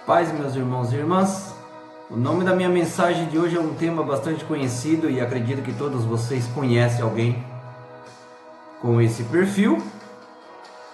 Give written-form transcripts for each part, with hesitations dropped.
Paz, meus irmãos e irmãs. O nome da minha mensagem de hoje é um tema bastante conhecido e acredito que todos vocês conhecem alguém com esse perfil.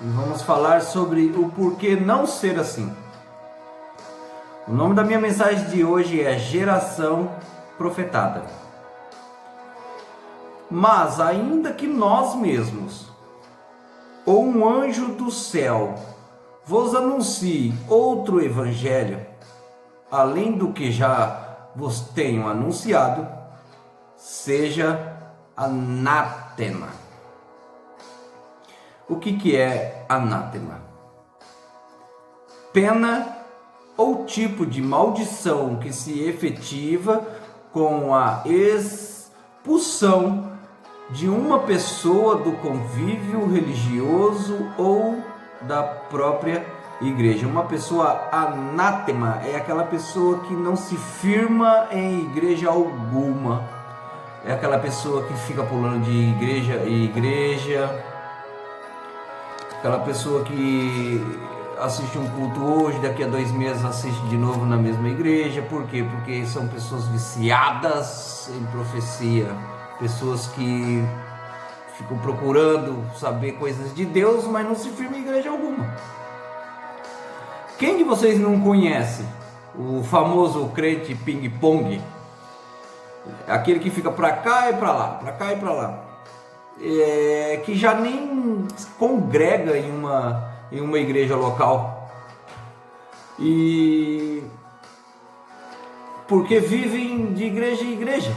E vamos falar sobre o porquê não ser assim. O nome da minha mensagem de hoje é Geração Profetada. Mas ainda que nós mesmos, ou um anjo do céu, vos anuncie outro evangelho, além do que já vos tenho anunciado, seja anátema. O que é anátema? Pena ou tipo de maldição que se efetiva com a expulsão de uma pessoa do convívio religioso ou da própria igreja. Uma pessoa anátema é aquela pessoa que não se firma em igreja alguma. É aquela pessoa que fica pulando de igreja em igreja. Aquela pessoa que assiste um culto hoje, daqui a 2 meses assiste de novo na mesma igreja. Por quê? Porque são pessoas viciadas em profecia. Pessoas que ficam procurando saber coisas de Deus, mas não se firma em igreja alguma. Quem de vocês não conhece o famoso crente ping-pong? Aquele que fica para cá e para lá, para cá e para lá. Que já nem congrega em uma igreja local. E porque vivem de igreja em igreja,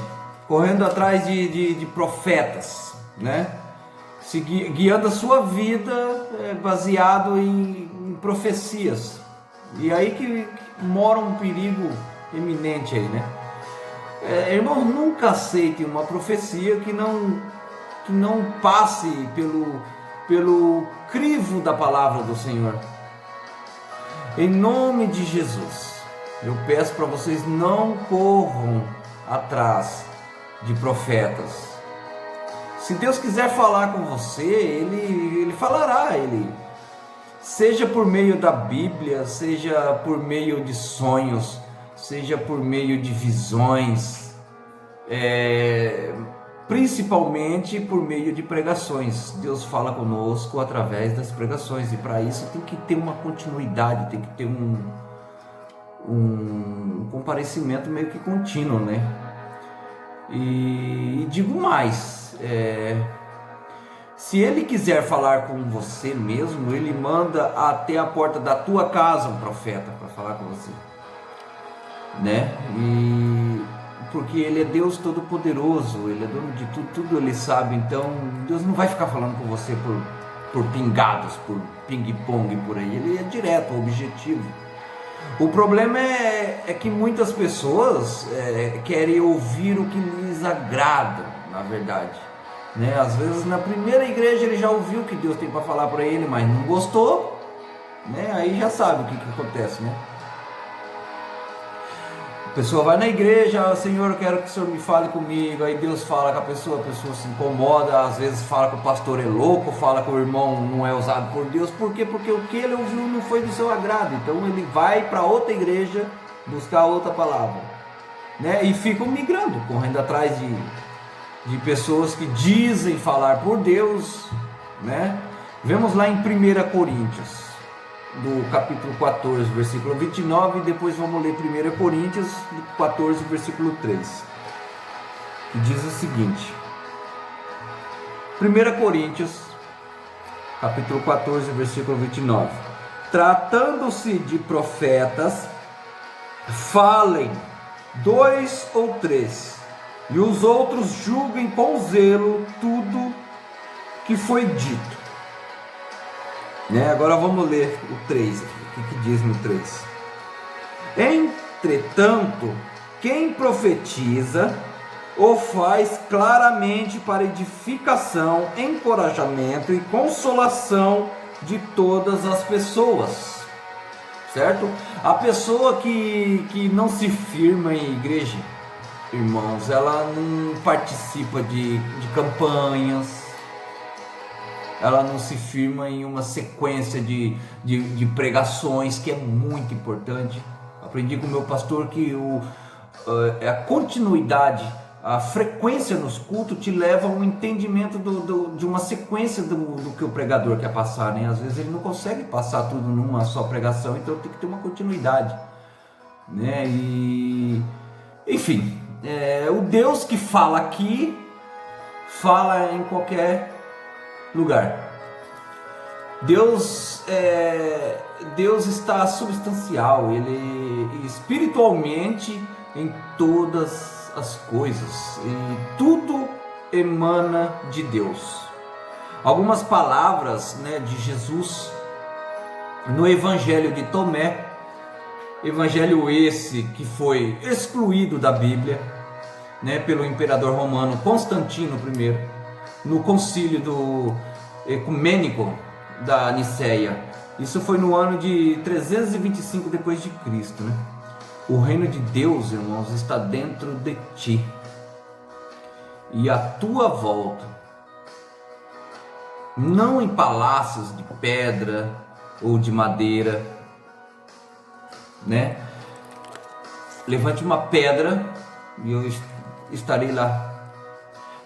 correndo atrás de profetas, né? Guiando a sua vida baseado em profecias. E aí que mora um perigo iminente aí, né? Irmãos, nunca aceitem uma profecia que não passe pelo crivo da palavra do Senhor. Em nome de Jesus, eu peço para vocês não corram atrás de profetas. Se Deus quiser falar com você, Ele falará, seja por meio da Bíblia, seja por meio de sonhos, seja por meio de visões, principalmente por meio de pregações. Deus fala conosco através das pregações, e para isso tem que ter uma continuidade, tem que ter um comparecimento meio que contínuo, né? E digo mais, se Ele quiser falar com você mesmo, Ele manda até a porta da tua casa um profeta para falar com você, né? E porque Ele é Deus Todo-Poderoso, Ele é dono de tudo Ele sabe. Então Deus não vai ficar falando com você por pingados, por ping-pong por aí. Ele é direto, objetivo. O problema é que muitas pessoas querem ouvir o que lhes agrada, na verdade, né? Às vezes na primeira igreja ele já ouviu o que Deus tem para falar para ele, mas não gostou, né? Aí já sabe o que acontece, né? A pessoa vai na igreja: Senhor, eu quero que o Senhor me fale comigo. Aí Deus fala com a pessoa se incomoda, às vezes fala que o pastor é louco, fala que o irmão não é usado por Deus. Por quê? Porque o que ele ouviu não foi do seu agrado. Então ele vai para outra igreja buscar outra palavra, né? E ficam migrando, correndo atrás de pessoas que dizem falar por Deus, né? Vemos lá em 1 Coríntios, do capítulo 14, versículo 29, e depois vamos ler 1 Coríntios 14, versículo 3, que diz o seguinte: 1 Coríntios, capítulo 14, versículo 29: tratando-se de profetas, falem 2 ou 3, e os outros julguem com zelo tudo que foi dito. Agora vamos ler o 3 aqui. O que diz no 3? Entretanto, quem profetiza o faz claramente para edificação, encorajamento e consolação de todas as pessoas, certo? A pessoa que não se firma em igreja, irmãos, ela não participa de campanhas, ela não se firma em uma sequência de pregações, que é muito importante. Aprendi com o meu pastor que a continuidade, a frequência nos cultos te leva a um entendimento de uma sequência do que o pregador quer passar, né? Às vezes ele não consegue passar tudo numa só pregação, então tem que ter uma continuidade, né? E enfim, o Deus que fala aqui fala em qualquer lugar. Deus está substancial, ele espiritualmente em todas as coisas, e tudo emana de Deus. Algumas palavras, né, de Jesus no Evangelho de Tomé, evangelho esse que foi excluído da Bíblia, né, pelo imperador romano Constantino I, no concílio do ecumênico da Niceia. Isso foi no ano de 325 depois de Cristo, né? O reino de Deus, irmãos, está dentro de ti e à tua volta, não em palácios de pedra ou de madeira, né? Levante uma pedra e eu estarei lá.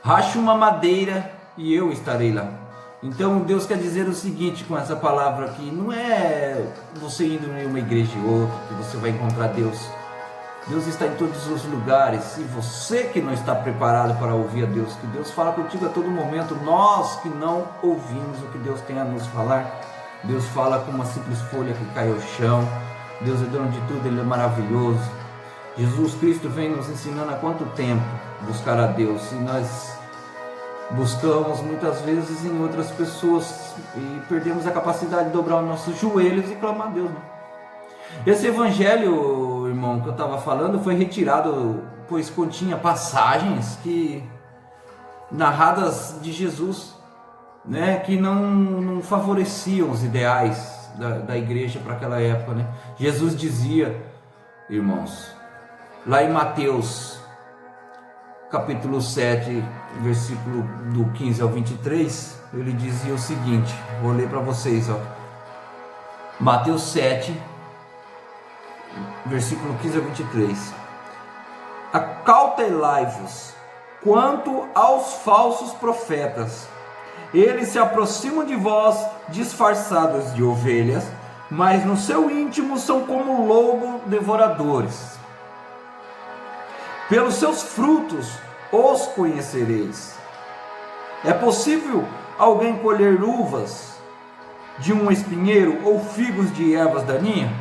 Rache uma madeira e eu estarei lá. Então Deus quer dizer o seguinte com essa palavra aqui: não é você indo em uma igreja ou outra que você vai encontrar Deus. Deus está em todos os lugares, e você que não está preparado para ouvir a Deus, que Deus fala contigo a todo momento. Nós que não ouvimos o que Deus tem a nos falar, Deus fala com uma simples folha que cai ao chão. Deus é dono de tudo, Ele é maravilhoso. Jesus Cristo vem nos ensinando há quanto tempo buscar a Deus, e nós buscamos muitas vezes em outras pessoas e perdemos a capacidade de dobrar os nossos joelhos e clamar a Deus, né? Esse evangelho, irmão, que eu estava falando foi retirado, pois continha passagens narradas de Jesus, né, que não favoreciam os ideais da igreja para aquela época, né? Jesus dizia, irmãos, lá em Mateus capítulo 7, versículo do 15 ao 23, ele dizia o seguinte, vou ler para vocês, ó. Mateus 7, versículo 15 ao 23. Acautelai-vos quanto aos falsos profetas. Eles se aproximam de vós disfarçados de ovelhas, mas no seu íntimo são como lobo devoradores. Pelos seus frutos os conhecereis. É possível alguém colher uvas de um espinheiro ou figos de ervas daninhas?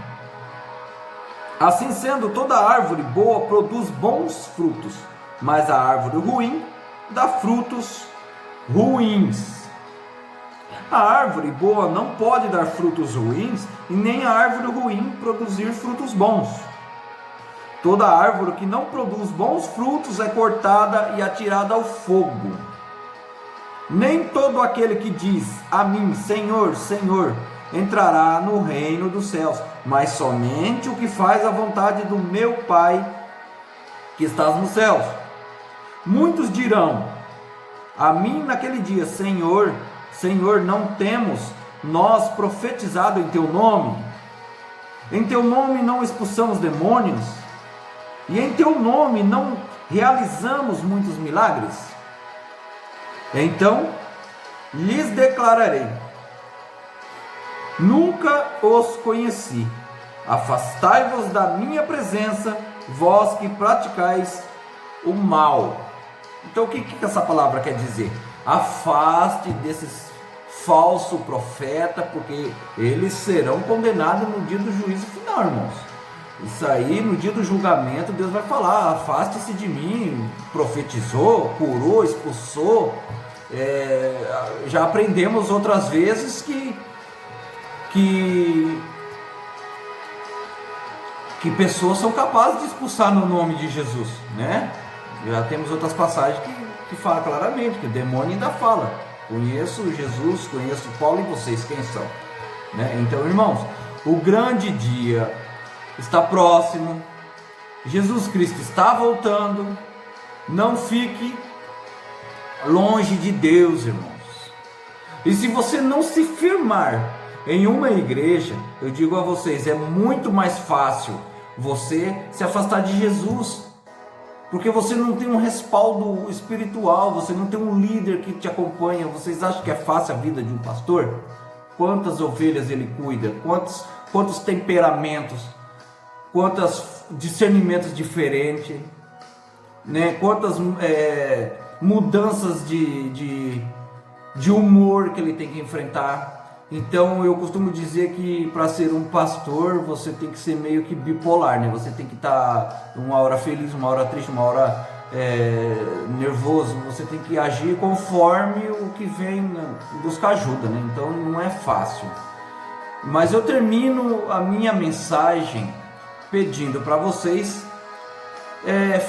Assim sendo, toda árvore boa produz bons frutos, mas a árvore ruim dá frutos ruins. A árvore boa não pode dar frutos ruins, e nem a árvore ruim produzir frutos bons. Toda árvore que não produz bons frutos é cortada e atirada ao fogo. Nem todo aquele que diz a mim, Senhor, Senhor, entrará no reino dos céus, mas somente o que faz a vontade do meu Pai que estás nos céus. Muitos dirão a mim naquele dia, Senhor, Senhor, não temos nós profetizado em teu nome? Em teu nome não expulsamos demônios? E em teu nome não realizamos muitos milagres? Então lhes declararei: nunca os conheci. Afastai-vos da minha presença, vós que praticais o mal. Então o que essa palavra quer dizer? Afaste desses falsos profetas, porque eles serão condenados no dia do juízo final, irmãos. Isso aí, no dia do julgamento, Deus vai falar: afaste-se de mim. Profetizou, curou, expulsou. Já aprendemos outras vezes que pessoas são capazes de expulsar no nome de Jesus, né? Já temos outras passagens que falam claramente que o demônio ainda fala: conheço Jesus, conheço Paulo, e vocês quem são, né? Então, irmãos, o grande dia está próximo, Jesus Cristo está voltando. Não fique longe de Deus, irmãos. E se você não se firmar em uma igreja, eu digo a vocês, é muito mais fácil você se afastar de Jesus, porque você não tem um respaldo espiritual, você não tem um líder que te acompanha. Vocês acham que é fácil a vida de um pastor? Quantas ovelhas ele cuida, quantos temperamentos, quantos discernimentos diferentes, né? Quantas mudanças de humor que ele tem que enfrentar. Então eu costumo dizer que para ser um pastor você tem que ser meio que bipolar, né? Você tem que estar uma hora feliz, uma hora triste, uma hora nervoso. Você tem que agir conforme o que vem, buscar ajuda, né? Então não é fácil. Mas eu termino a minha mensagem pedindo para vocês,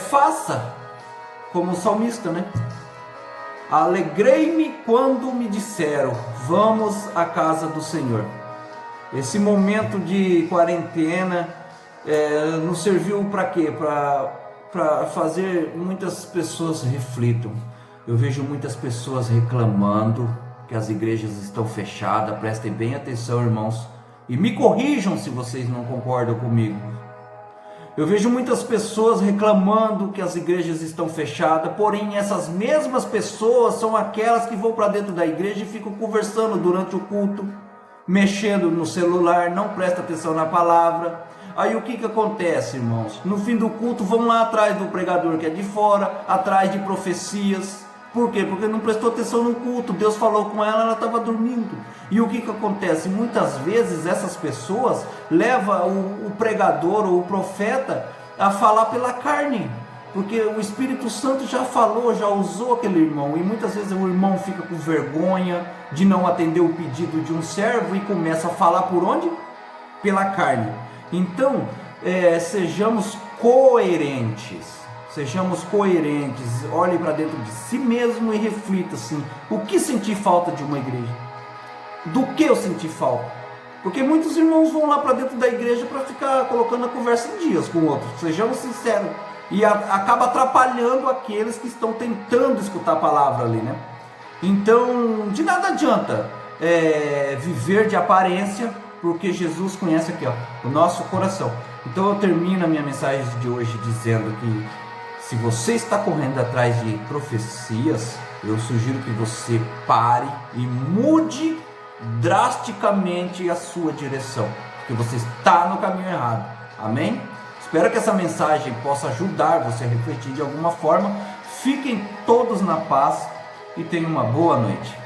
faça como o salmista, né? Alegrei-me quando me disseram, vamos à casa do Senhor. Esse momento de quarentena nos serviu para quê? Para fazer muitas pessoas reflitam. Eu vejo muitas pessoas reclamando que as igrejas estão fechadas. Prestem bem atenção, irmãos, e me corrijam se vocês não concordam comigo. Eu vejo muitas pessoas reclamando que as igrejas estão fechadas, porém essas mesmas pessoas são aquelas que vão para dentro da igreja e ficam conversando durante o culto, mexendo no celular, não prestam atenção na palavra. Aí o que acontece, irmãos? No fim do culto vão lá atrás do pregador que é de fora, atrás de profecias. Por quê? Porque não prestou atenção no culto. Deus falou com ela, ela estava dormindo. E o que acontece? Muitas vezes essas pessoas levam o pregador ou o profeta a falar pela carne, porque o Espírito Santo já falou, já usou aquele irmão. E muitas vezes o irmão fica com vergonha de não atender o pedido de um servo e começa a falar por onde? Pela carne. Então, sejamos coerentes. Sejamos coerentes, olhe para dentro de si mesmo e reflita assim, o que senti falta de uma igreja? Do que eu senti falta? Porque muitos irmãos vão lá para dentro da igreja para ficar colocando a conversa em dias com outros, sejamos sinceros, e acaba atrapalhando aqueles que estão tentando escutar a palavra ali, né? Então, de nada adianta viver de aparência, porque Jesus conhece aqui, ó, o nosso coração. Então eu termino a minha mensagem de hoje dizendo que se você está correndo atrás de profecias, eu sugiro que você pare e mude drasticamente a sua direção, porque você está no caminho errado. Amém? Espero que essa mensagem possa ajudar você a refletir de alguma forma. Fiquem todos na paz e tenham uma boa noite.